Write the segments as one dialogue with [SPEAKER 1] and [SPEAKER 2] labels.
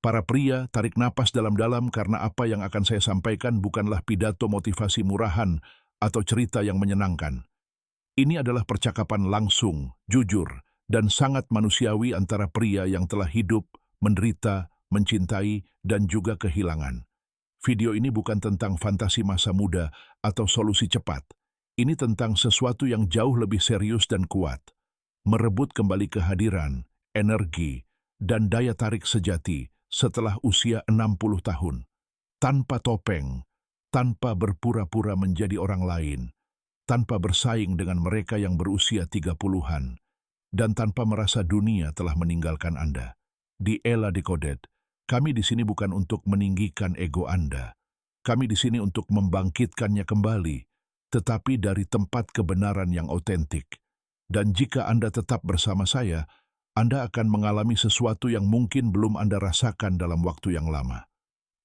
[SPEAKER 1] Para pria, tarik napas dalam-dalam karena apa yang akan saya sampaikan bukanlah pidato motivasi murahan atau cerita yang menyenangkan. Ini adalah percakapan langsung, jujur, dan sangat manusiawi antara pria yang telah hidup, menderita, mencintai, dan juga kehilangan. Video ini bukan tentang fantasi masa muda atau solusi cepat. Ini tentang sesuatu yang jauh lebih serius dan kuat. Merebut kembali kehadiran, energi, dan daya tarik sejati setelah usia 60 tahun. Tanpa topeng, tanpa berpura-pura menjadi orang lain, tanpa bersaing dengan mereka yang berusia 30-an, dan tanpa merasa dunia telah meninggalkan Anda. Di Ella Decoded, kami di sini bukan untuk meninggikan ego Anda. Kami di sini untuk membangkitkannya kembali, tetapi dari tempat kebenaran yang otentik. Dan jika Anda tetap bersama saya, Anda akan mengalami sesuatu yang mungkin belum Anda rasakan dalam waktu yang lama.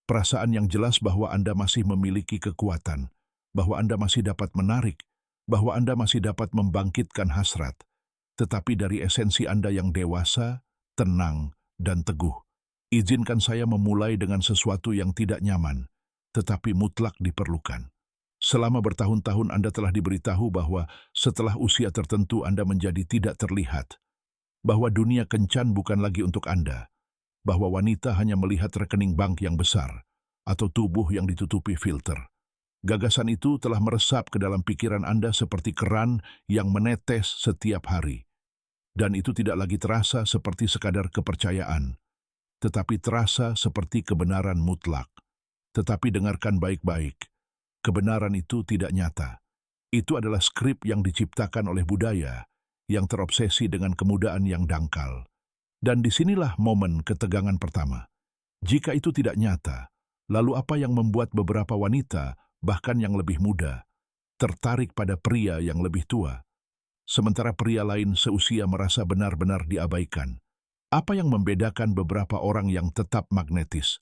[SPEAKER 1] Perasaan yang jelas bahwa Anda masih memiliki kekuatan, bahwa Anda masih dapat menarik, bahwa Anda masih dapat membangkitkan hasrat, tetapi dari esensi Anda yang dewasa, tenang, dan teguh. Izinkan saya memulai dengan sesuatu yang tidak nyaman, tetapi mutlak diperlukan. Selama bertahun-tahun Anda telah diberitahu bahwa setelah usia tertentu Anda menjadi tidak terlihat, bahwa dunia kencan bukan lagi untuk Anda, bahwa wanita hanya melihat rekening bank yang besar, atau tubuh yang ditutupi filter. Gagasan itu telah meresap ke dalam pikiran Anda seperti keran yang menetes setiap hari. Dan itu tidak lagi terasa seperti sekadar kepercayaan, tetapi terasa seperti kebenaran mutlak. Tetapi dengarkan baik-baik, kebenaran itu tidak nyata. Itu adalah skrip yang diciptakan oleh budaya, yang terobsesi dengan kemudaan yang dangkal. Dan disinilah momen ketegangan pertama. Jika itu tidak nyata, lalu apa yang membuat beberapa wanita, bahkan yang lebih muda, tertarik pada pria yang lebih tua, sementara pria lain seusia merasa benar-benar diabaikan? Apa yang membedakan beberapa orang yang tetap magnetis?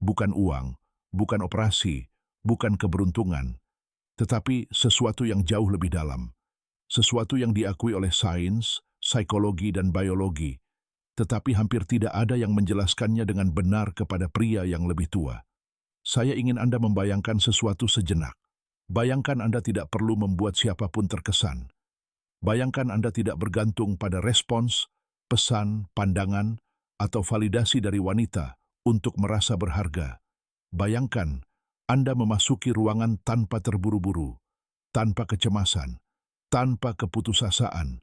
[SPEAKER 1] Bukan uang, bukan operasi, bukan keberuntungan, tetapi sesuatu yang jauh lebih dalam. Sesuatu yang diakui oleh sains, psikologi, dan biologi, tetapi hampir tidak ada yang menjelaskannya dengan benar kepada pria yang lebih tua. Saya ingin Anda membayangkan sesuatu sejenak. Bayangkan Anda tidak perlu membuat siapapun terkesan. Bayangkan Anda tidak bergantung pada respons, pesan, pandangan, atau validasi dari wanita untuk merasa berharga. Bayangkan Anda memasuki ruangan tanpa terburu-buru, tanpa kecemasan, tanpa keputusasaan,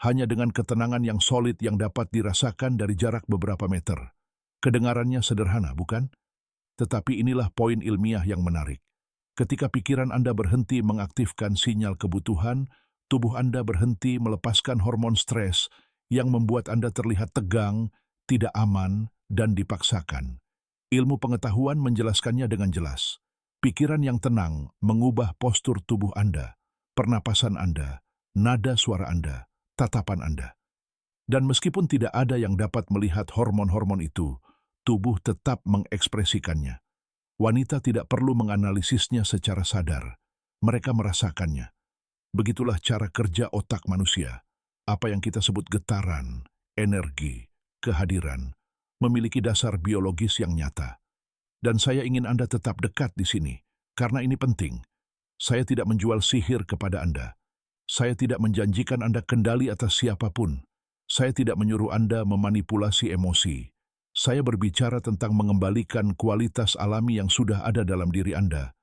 [SPEAKER 1] hanya dengan ketenangan yang solid yang dapat dirasakan dari jarak beberapa meter. Kedengarannya sederhana, bukan? Tetapi inilah poin ilmiah yang menarik. Ketika pikiran Anda berhenti mengaktifkan sinyal kebutuhan, tubuh Anda berhenti melepaskan hormon stres yang membuat Anda terlihat tegang, tidak aman, dan dipaksakan. Ilmu pengetahuan menjelaskannya dengan jelas. Pikiran yang tenang mengubah postur tubuh Anda, pernapasan Anda, nada suara Anda, tatapan Anda. Dan meskipun tidak ada yang dapat melihat hormon-hormon itu, tubuh tetap mengekspresikannya. Wanita tidak perlu menganalisisnya secara sadar. Mereka merasakannya. Begitulah cara kerja otak manusia. Apa yang kita sebut getaran, energi, kehadiran, memiliki dasar biologis yang nyata. Dan saya ingin Anda tetap dekat di sini, karena ini penting. Saya tidak menjual sihir kepada Anda. Saya tidak menjanjikan Anda kendali atas siapapun. Saya tidak menyuruh Anda memanipulasi emosi. Saya berbicara tentang mengembalikan kualitas alami yang sudah ada dalam diri Anda,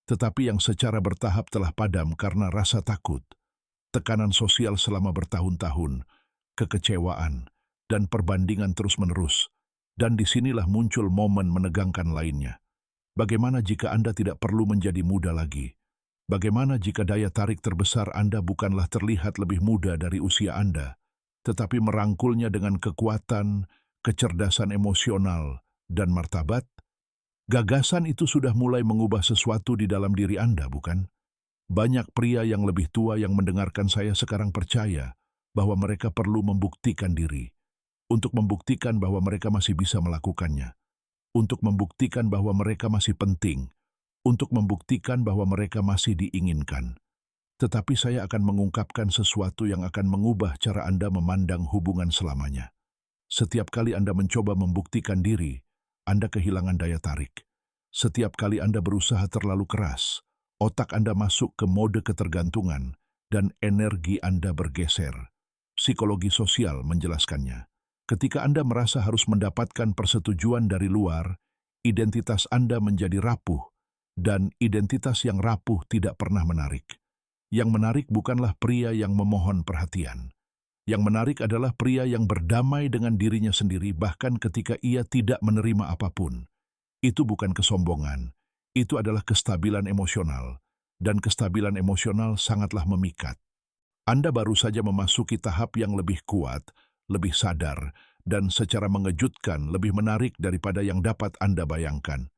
[SPEAKER 1] tetapi yang secara bertahap telah padam karena rasa takut, tekanan sosial selama bertahun-tahun, kekecewaan, dan perbandingan terus-menerus. Dan disinilah muncul momen menegangkan lainnya. Bagaimana jika Anda tidak perlu menjadi muda lagi? Bagaimana jika daya tarik terbesar Anda bukanlah terlihat lebih muda dari usia Anda, tetapi merangkulnya dengan kekuatan, kecerdasan emosional, dan martabat? Gagasan itu sudah mulai mengubah sesuatu di dalam diri Anda, bukan? Banyak pria yang lebih tua yang mendengarkan saya sekarang percaya bahwa mereka perlu membuktikan diri, untuk membuktikan bahwa mereka masih bisa melakukannya, untuk membuktikan bahwa mereka masih penting, untuk membuktikan bahwa mereka masih diinginkan. Tetapi saya akan mengungkapkan sesuatu yang akan mengubah cara Anda memandang hubungan selamanya. Setiap kali Anda mencoba membuktikan diri, Anda kehilangan daya tarik. Setiap kali Anda berusaha terlalu keras, otak Anda masuk ke mode ketergantungan dan energi Anda bergeser. Psikologi sosial menjelaskannya. Ketika Anda merasa harus mendapatkan persetujuan dari luar, identitas Anda menjadi rapuh, dan identitas yang rapuh tidak pernah menarik. Yang menarik bukanlah pria yang memohon perhatian. Yang menarik adalah pria yang berdamai dengan dirinya sendiri bahkan ketika ia tidak menerima apapun. Itu bukan kesombongan, itu adalah kestabilan emosional, dan kestabilan emosional sangatlah memikat. Anda baru saja memasuki tahap yang lebih kuat, lebih sadar, dan secara mengejutkan lebih menarik daripada yang dapat Anda bayangkan.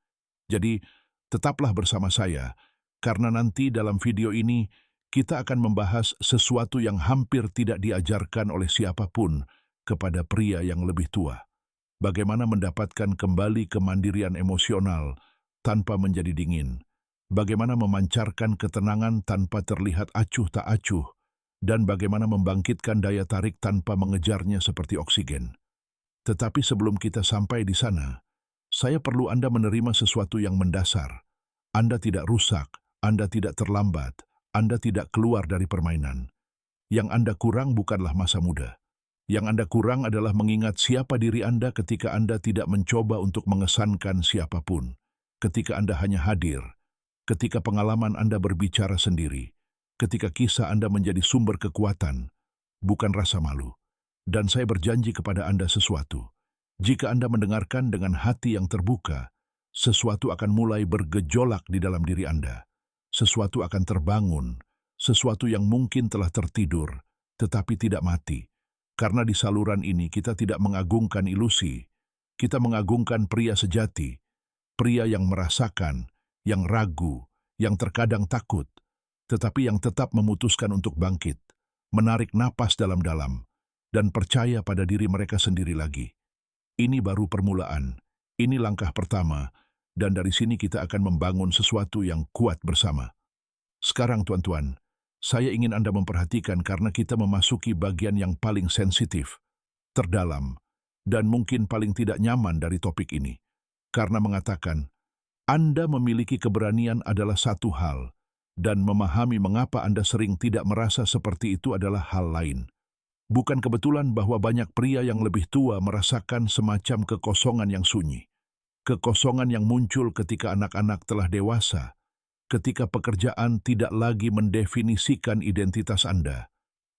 [SPEAKER 1] Jadi, tetaplah bersama saya, karena nanti dalam video ini kita akan membahas sesuatu yang hampir tidak diajarkan oleh siapapun kepada pria yang lebih tua. Bagaimana mendapatkan kembali kemandirian emosional tanpa menjadi dingin. Bagaimana memancarkan ketenangan tanpa terlihat acuh tak acuh. Dan bagaimana membangkitkan daya tarik tanpa mengejarnya seperti oksigen. Tetapi sebelum kita sampai di sana, saya perlu Anda menerima sesuatu yang mendasar. Anda tidak rusak, Anda tidak terlambat, Anda tidak keluar dari permainan. Yang Anda kurang bukanlah masa muda. Yang Anda kurang adalah mengingat siapa diri Anda ketika Anda tidak mencoba untuk mengesankan siapapun. Ketika Anda hanya hadir, ketika pengalaman Anda berbicara sendiri, ketika kisah Anda menjadi sumber kekuatan, bukan rasa malu. Dan saya berjanji kepada Anda sesuatu. Jika Anda mendengarkan dengan hati yang terbuka, sesuatu akan mulai bergejolak di dalam diri Anda. Sesuatu akan terbangun, sesuatu yang mungkin telah tertidur, tetapi tidak mati. Karena di saluran ini kita tidak mengagungkan ilusi, kita mengagungkan pria sejati, pria yang merasakan, yang ragu, yang terkadang takut, tetapi yang tetap memutuskan untuk bangkit, menarik napas dalam-dalam, dan percaya pada diri mereka sendiri lagi. Ini baru permulaan, ini langkah pertama, dan dari sini kita akan membangun sesuatu yang kuat bersama. Sekarang tuan-tuan, saya ingin Anda memperhatikan karena kita memasuki bagian yang paling sensitif, terdalam, dan mungkin paling tidak nyaman dari topik ini. Karena mengatakan, Anda memiliki keberanian adalah satu hal, dan memahami mengapa Anda sering tidak merasa seperti itu adalah hal lain. Bukan kebetulan bahwa banyak pria yang lebih tua merasakan semacam kekosongan yang sunyi. Kekosongan yang muncul ketika anak-anak telah dewasa, ketika pekerjaan tidak lagi mendefinisikan identitas Anda,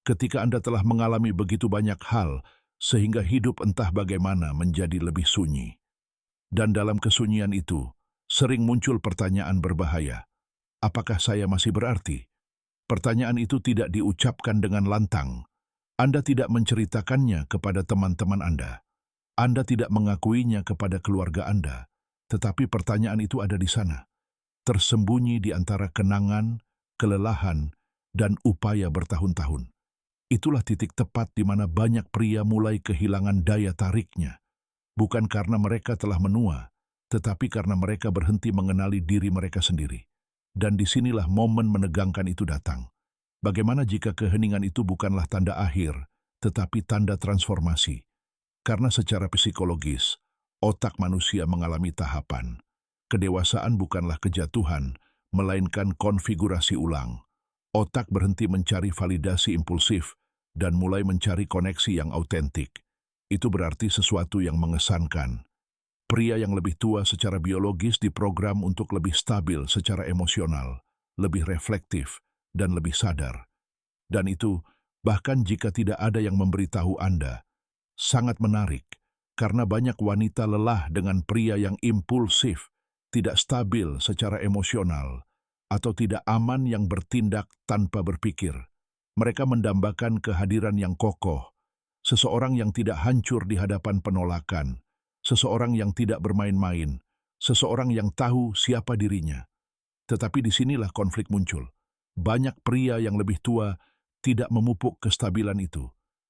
[SPEAKER 1] ketika Anda telah mengalami begitu banyak hal, sehingga hidup entah bagaimana menjadi lebih sunyi. Dan dalam kesunyian itu, sering muncul pertanyaan berbahaya. Apakah saya masih berarti? Pertanyaan itu tidak diucapkan dengan lantang. Anda tidak menceritakannya kepada teman-teman Anda. Anda tidak mengakuinya kepada keluarga Anda, tetapi pertanyaan itu ada di sana, tersembunyi di antara kenangan, kelelahan, dan upaya bertahun-tahun. Itulah titik tepat di mana banyak pria mulai kehilangan daya tariknya, bukan karena mereka telah menua, tetapi karena mereka berhenti mengenali diri mereka sendiri. Dan disinilah momen menegangkan itu datang. Bagaimana jika keheningan itu bukanlah tanda akhir, tetapi tanda transformasi? Karena secara psikologis, otak manusia mengalami tahapan. Kedewasaan bukanlah kejatuhan, melainkan konfigurasi ulang. Otak berhenti mencari validasi impulsif dan mulai mencari koneksi yang autentik. Itu berarti sesuatu yang mengesankan. Pria yang lebih tua secara biologis diprogram untuk lebih stabil secara emosional, lebih reflektif, dan lebih sadar. Dan itu, bahkan jika tidak ada yang memberitahu Anda, sangat menarik, karena banyak wanita lelah dengan pria yang impulsif, tidak stabil secara emosional, atau tidak aman yang bertindak tanpa berpikir. Mereka mendambakan kehadiran yang kokoh, seseorang yang tidak hancur di hadapan penolakan, seseorang yang tidak bermain-main, seseorang yang tahu siapa dirinya. Tetapi disinilah konflik muncul. Banyak pria yang lebih tua tidak memupuk kestabilan itu.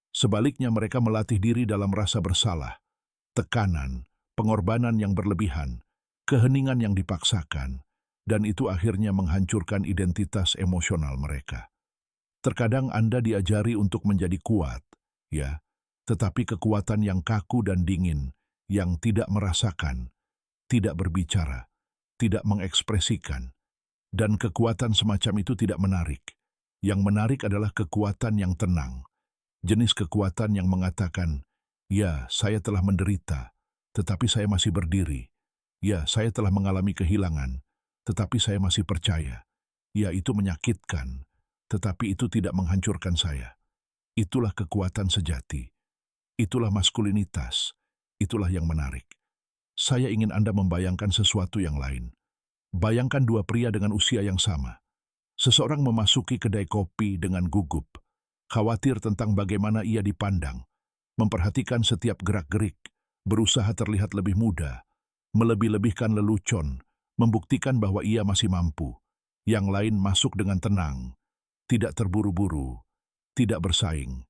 [SPEAKER 1] Sebaliknya mereka melatih diri dalam rasa bersalah, tekanan, pengorbanan yang berlebihan, keheningan yang dipaksakan, dan itu akhirnya menghancurkan identitas emosional mereka. Terkadang Anda diajari untuk menjadi kuat, ya, tetapi kekuatan yang kaku dan dingin, yang tidak merasakan, tidak berbicara, tidak mengekspresikan, dan kekuatan semacam itu tidak menarik. Yang menarik adalah kekuatan yang tenang, jenis kekuatan yang mengatakan, "Ya, saya telah menderita, tetapi saya masih berdiri. Ya, saya telah mengalami kehilangan, tetapi saya masih percaya. Ya, itu menyakitkan, tetapi itu tidak menghancurkan saya." Itulah kekuatan sejati. Itulah maskulinitas. Itulah yang menarik. Saya ingin Anda membayangkan sesuatu yang lain. Bayangkan dua pria dengan usia yang sama. Seseorang memasuki kedai kopi dengan gugup, khawatir tentang bagaimana ia dipandang, memperhatikan setiap gerak-gerik, berusaha terlihat lebih muda, melebih-lebihkan lelucon, membuktikan bahwa ia masih mampu. Yang lain masuk dengan tenang, tidak terburu-buru, tidak bersaing.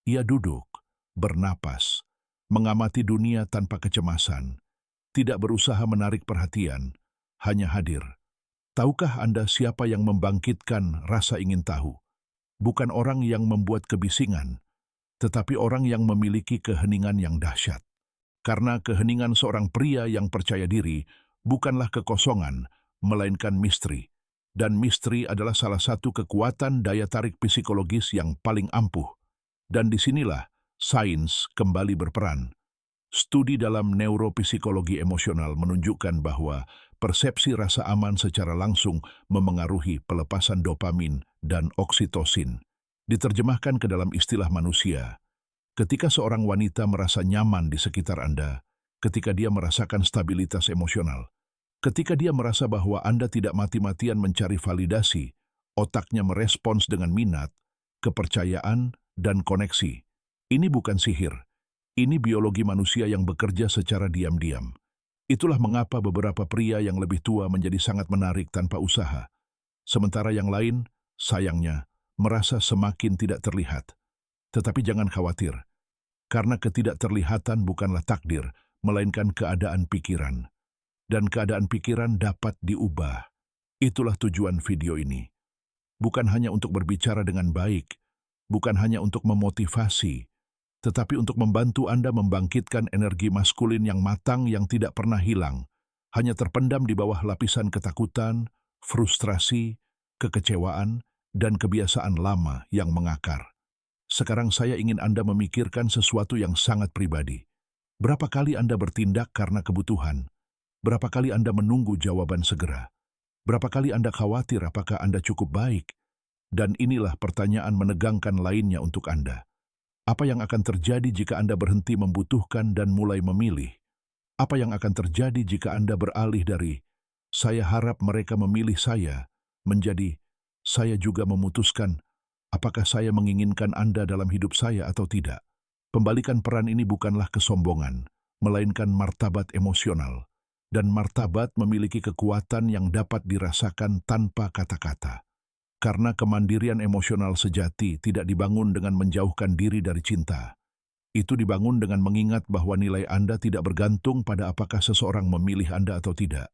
[SPEAKER 1] Ia duduk, bernapas, mengamati dunia tanpa kecemasan, tidak berusaha menarik perhatian, hanya hadir. Tahukah Anda siapa yang membangkitkan rasa ingin tahu? Bukan orang yang membuat kebisingan, tetapi orang yang memiliki keheningan yang dahsyat. Karena keheningan seorang pria yang percaya diri bukanlah kekosongan, melainkan misteri. Dan misteri adalah salah satu kekuatan daya tarik psikologis yang paling ampuh. Dan disinilah sains kembali berperan. Studi dalam neuropsikologi emosional menunjukkan bahwa persepsi rasa aman secara langsung memengaruhi pelepasan dopamin dan oksitosin. Diterjemahkan ke dalam istilah manusia, ketika seorang wanita merasa nyaman di sekitar Anda, ketika dia merasakan stabilitas emosional, ketika dia merasa bahwa Anda tidak mati-matian mencari validasi, otaknya merespons dengan minat, kepercayaan, dan koneksi. Ini bukan sihir. Ini biologi manusia yang bekerja secara diam-diam. Itulah mengapa beberapa pria yang lebih tua menjadi sangat menarik tanpa usaha. Sementara yang lain, sayangnya, merasa semakin tidak terlihat. Tetapi jangan khawatir, karena ketidakterlihatan bukanlah takdir, melainkan keadaan pikiran. Dan keadaan pikiran dapat diubah. Itulah tujuan video ini. Bukan hanya untuk berbicara dengan baik, bukan hanya untuk memotivasi, tetapi untuk membantu Anda membangkitkan energi maskulin yang matang yang tidak pernah hilang, hanya terpendam di bawah lapisan ketakutan, frustrasi, kekecewaan, dan kebiasaan lama yang mengakar. Sekarang saya ingin Anda memikirkan sesuatu yang sangat pribadi. Berapa kali Anda bertindak karena kebutuhan? Berapa kali Anda menunggu jawaban segera? Berapa kali Anda khawatir apakah Anda cukup baik? Dan inilah pertanyaan menegangkan lainnya untuk Anda. Apa yang akan terjadi jika Anda berhenti membutuhkan dan mulai memilih? Apa yang akan terjadi jika Anda beralih dari "saya harap mereka memilih saya" menjadi "saya juga memutuskan apakah saya menginginkan Anda dalam hidup saya atau tidak"? Pembalikan peran ini bukanlah kesombongan, melainkan martabat emosional. Dan martabat memiliki kekuatan yang dapat dirasakan tanpa kata-kata. Karena kemandirian emosional sejati tidak dibangun dengan menjauhkan diri dari cinta. Itu dibangun dengan mengingat bahwa nilai Anda tidak bergantung pada apakah seseorang memilih Anda atau tidak.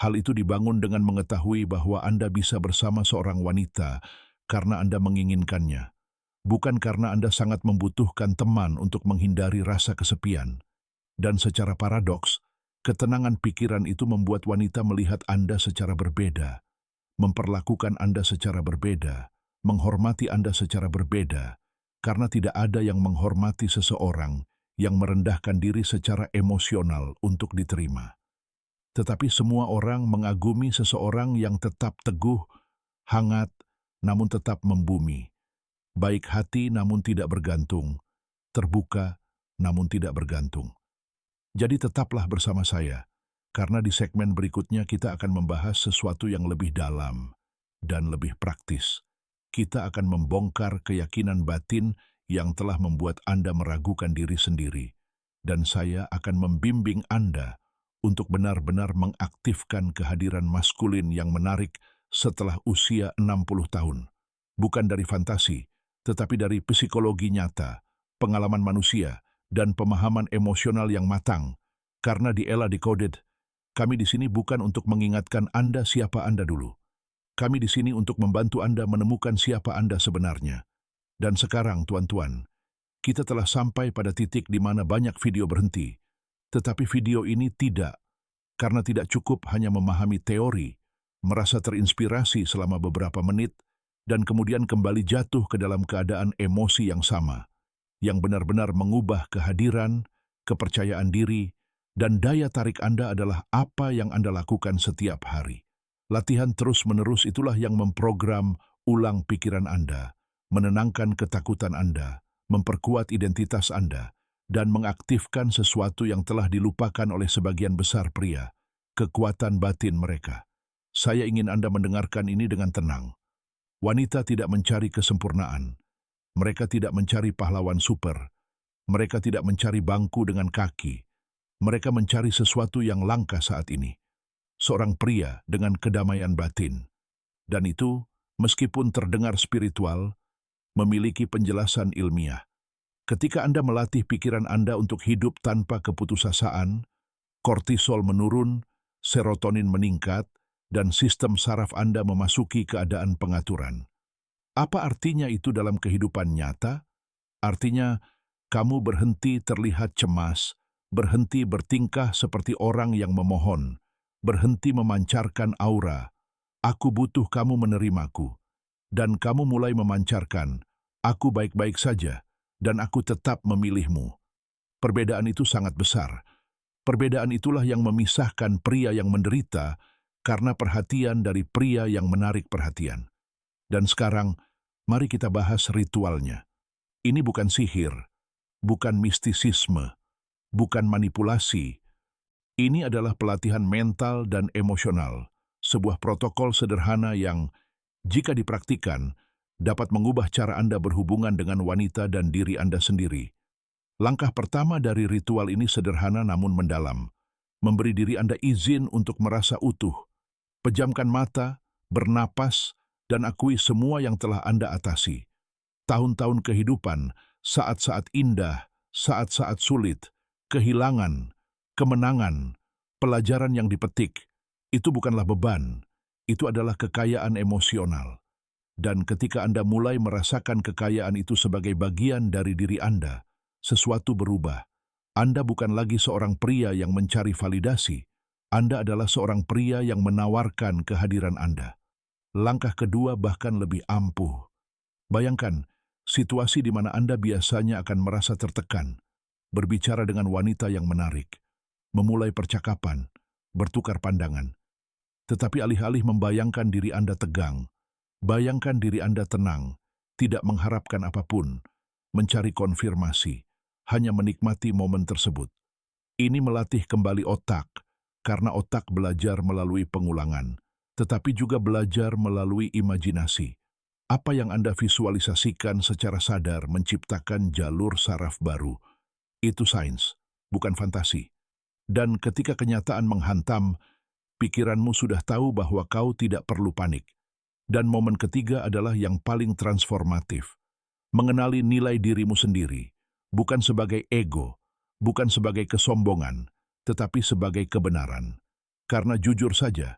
[SPEAKER 1] Hal itu dibangun dengan mengetahui bahwa Anda bisa bersama seorang wanita karena Anda menginginkannya, bukan karena Anda sangat membutuhkan teman untuk menghindari rasa kesepian. Dan secara paradoks, ketenangan pikiran itu membuat wanita melihat Anda secara berbeda, memperlakukan Anda secara berbeda, menghormati Anda secara berbeda, karena tidak ada yang menghormati seseorang yang merendahkan diri secara emosional untuk diterima. Tetapi semua orang mengagumi seseorang yang tetap teguh, hangat, namun tetap membumi, baik hati namun tidak bergantung, terbuka namun tidak bergantung. Jadi tetaplah bersama saya, karena di segmen berikutnya kita akan membahas sesuatu yang lebih dalam dan lebih praktis. Kita akan membongkar keyakinan batin yang telah membuat Anda meragukan diri sendiri, dan saya akan membimbing Anda untuk benar-benar mengaktifkan kehadiran maskulin yang menarik setelah usia 60 tahun. Bukan dari fantasi, tetapi dari psikologi nyata, pengalaman manusia, dan pemahaman emosional yang matang. Karena di Ella Decoded, kami di sini bukan untuk mengingatkan Anda siapa Anda dulu. Kami di sini untuk membantu Anda menemukan siapa Anda sebenarnya. Dan sekarang, tuan-tuan, kita telah sampai pada titik di mana banyak video berhenti. Tetapi video ini tidak. karena tidak cukup hanya memahami teori, merasa terinspirasi selama beberapa menit, dan kemudian kembali jatuh ke dalam keadaan emosi yang sama, yang benar-benar mengubah kehadiran, kepercayaan diri, dan daya tarik Anda adalah apa yang Anda lakukan setiap hari. Latihan terus-menerus itulah yang memprogram ulang pikiran Anda, menenangkan ketakutan Anda, memperkuat identitas Anda, dan mengaktifkan sesuatu yang telah dilupakan oleh sebagian besar pria, kekuatan batin mereka. Saya ingin Anda mendengarkan ini dengan tenang. Wanita tidak mencari kesempurnaan. Mereka tidak mencari pahlawan super. Mereka tidak mencari bangku dengan kaki. Mereka mencari sesuatu yang langka saat ini. Seorang pria dengan kedamaian batin. Dan itu, meskipun terdengar spiritual, memiliki penjelasan ilmiah. Ketika Anda melatih pikiran Anda untuk hidup tanpa keputusasaan, kortisol menurun, serotonin meningkat, dan sistem saraf Anda memasuki keadaan pengaturan. Apa artinya itu dalam kehidupan nyata? Artinya, kamu berhenti terlihat cemas, berhenti bertingkah seperti orang yang memohon, berhenti memancarkan aura, "Aku butuh kamu menerimaku," dan kamu mulai memancarkan, "Aku baik-baik saja, dan aku tetap memilihmu." Perbedaan itu sangat besar. Perbedaan itulah yang memisahkan pria yang menderita karena perhatian dari pria yang menarik perhatian. Dan sekarang, mari kita bahas ritualnya. Ini bukan sihir, bukan mistisisme, bukan manipulasi. Ini adalah pelatihan mental dan emosional, sebuah protokol sederhana yang, jika dipraktikkan, dapat mengubah cara Anda berhubungan dengan wanita dan diri Anda sendiri. Langkah pertama dari ritual ini sederhana namun mendalam. Memberi diri Anda izin untuk merasa utuh. Pejamkan mata, bernapas, dan akui semua yang telah Anda atasi. Tahun-tahun kehidupan, saat-saat indah, saat-saat sulit, kehilangan, kemenangan, pelajaran yang dipetik, itu bukanlah beban, itu adalah kekayaan emosional. Dan ketika Anda mulai merasakan kekayaan itu sebagai bagian dari diri Anda, sesuatu berubah. Anda bukan lagi seorang pria yang mencari validasi. Anda adalah seorang pria yang menawarkan kehadiran Anda. Langkah kedua bahkan lebih ampuh. Bayangkan, situasi di mana Anda biasanya akan merasa tertekan, berbicara dengan wanita yang menarik, memulai percakapan, bertukar pandangan. Tetapi alih-alih membayangkan diri Anda tegang, bayangkan diri Anda tenang, tidak mengharapkan apapun, mencari konfirmasi, hanya menikmati momen tersebut. Ini melatih kembali otak, karena otak belajar melalui pengulangan, tetapi juga belajar melalui imajinasi. Apa yang Anda visualisasikan secara sadar menciptakan jalur saraf baru. Itu sains, bukan fantasi. Dan ketika kenyataan menghantam, pikiranmu sudah tahu bahwa kau tidak perlu panik. Dan momen ketiga adalah yang paling transformatif. Mengenali nilai dirimu sendiri, bukan sebagai ego, bukan sebagai kesombongan, tetapi sebagai kebenaran. Karena jujur saja,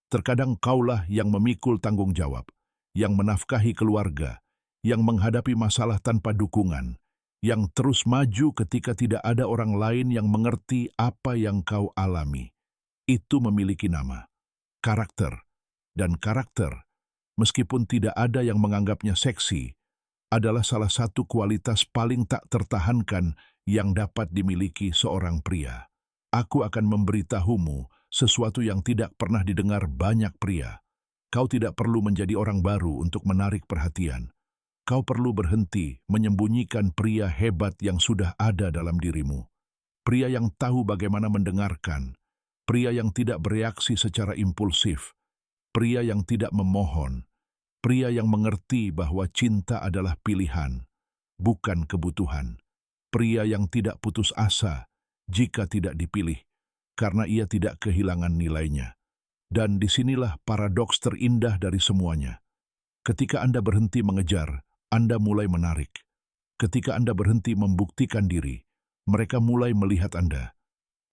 [SPEAKER 1] terkadang kaulah yang memikul tanggung jawab, yang menafkahi keluarga, yang menghadapi masalah tanpa dukungan, yang terus maju ketika tidak ada orang lain yang mengerti apa yang kau alami. Itu memiliki nama, karakter, dan karakter, meskipun tidak ada yang menganggapnya seksi, adalah salah satu kualitas paling tak tertahankan yang dapat dimiliki seorang pria. Aku akan memberitahumu sesuatu yang tidak pernah didengar banyak pria. Kau tidak perlu menjadi orang baru untuk menarik perhatian. Kau perlu berhenti menyembunyikan pria hebat yang sudah ada dalam dirimu. Pria yang tahu bagaimana mendengarkan. Pria yang tidak bereaksi secara impulsif. Pria yang tidak memohon. Pria yang mengerti bahwa cinta adalah pilihan, bukan kebutuhan. Pria yang tidak putus asa jika tidak dipilih, karena ia tidak kehilangan nilainya. Dan disinilah paradoks terindah dari semuanya. Ketika Anda berhenti mengejar, Anda mulai menarik. Ketika Anda berhenti membuktikan diri, mereka mulai melihat Anda.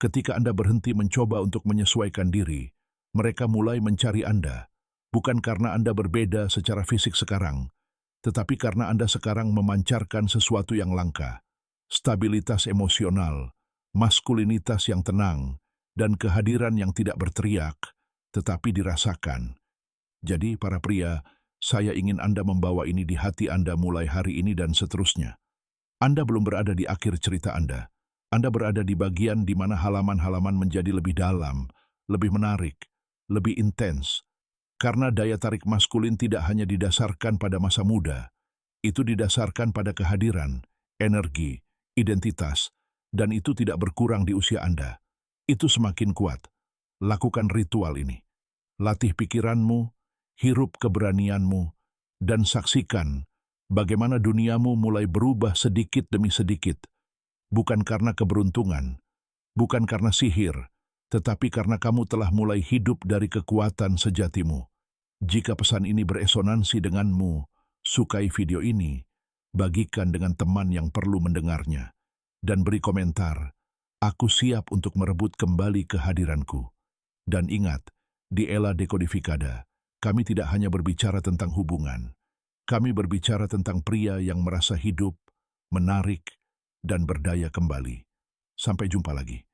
[SPEAKER 1] Ketika Anda berhenti mencoba untuk menyesuaikan diri, mereka mulai mencari Anda. Bukan karena Anda berbeda secara fisik sekarang, tetapi karena Anda sekarang memancarkan sesuatu yang langka. Stabilitas emosional, maskulinitas yang tenang, dan kehadiran yang tidak berteriak, tetapi dirasakan. Jadi, para pria, saya ingin Anda membawa ini di hati Anda mulai hari ini dan seterusnya. Anda belum berada di akhir cerita Anda. Anda berada di bagian di mana halaman-halaman menjadi lebih dalam, lebih menarik, lebih intens. Karena daya tarik maskulin tidak hanya didasarkan pada masa muda, itu didasarkan pada kehadiran, energi, identitas, dan itu tidak berkurang di usia Anda. Itu semakin kuat. Lakukan ritual ini. Latih pikiranmu, hirup keberanianmu, dan saksikan bagaimana duniamu mulai berubah sedikit demi sedikit. Bukan karena keberuntungan, bukan karena sihir, tetapi karena kamu telah mulai hidup dari kekuatan sejatimu. Jika pesan ini beresonansi denganmu, sukai video ini, bagikan dengan teman yang perlu mendengarnya, dan beri komentar, "Aku siap untuk merebut kembali kehadiranku." Dan ingat, di Ella Decodificada, kami tidak hanya berbicara tentang hubungan, kami berbicara tentang pria yang merasa hidup, menarik, dan berdaya kembali. Sampai jumpa lagi.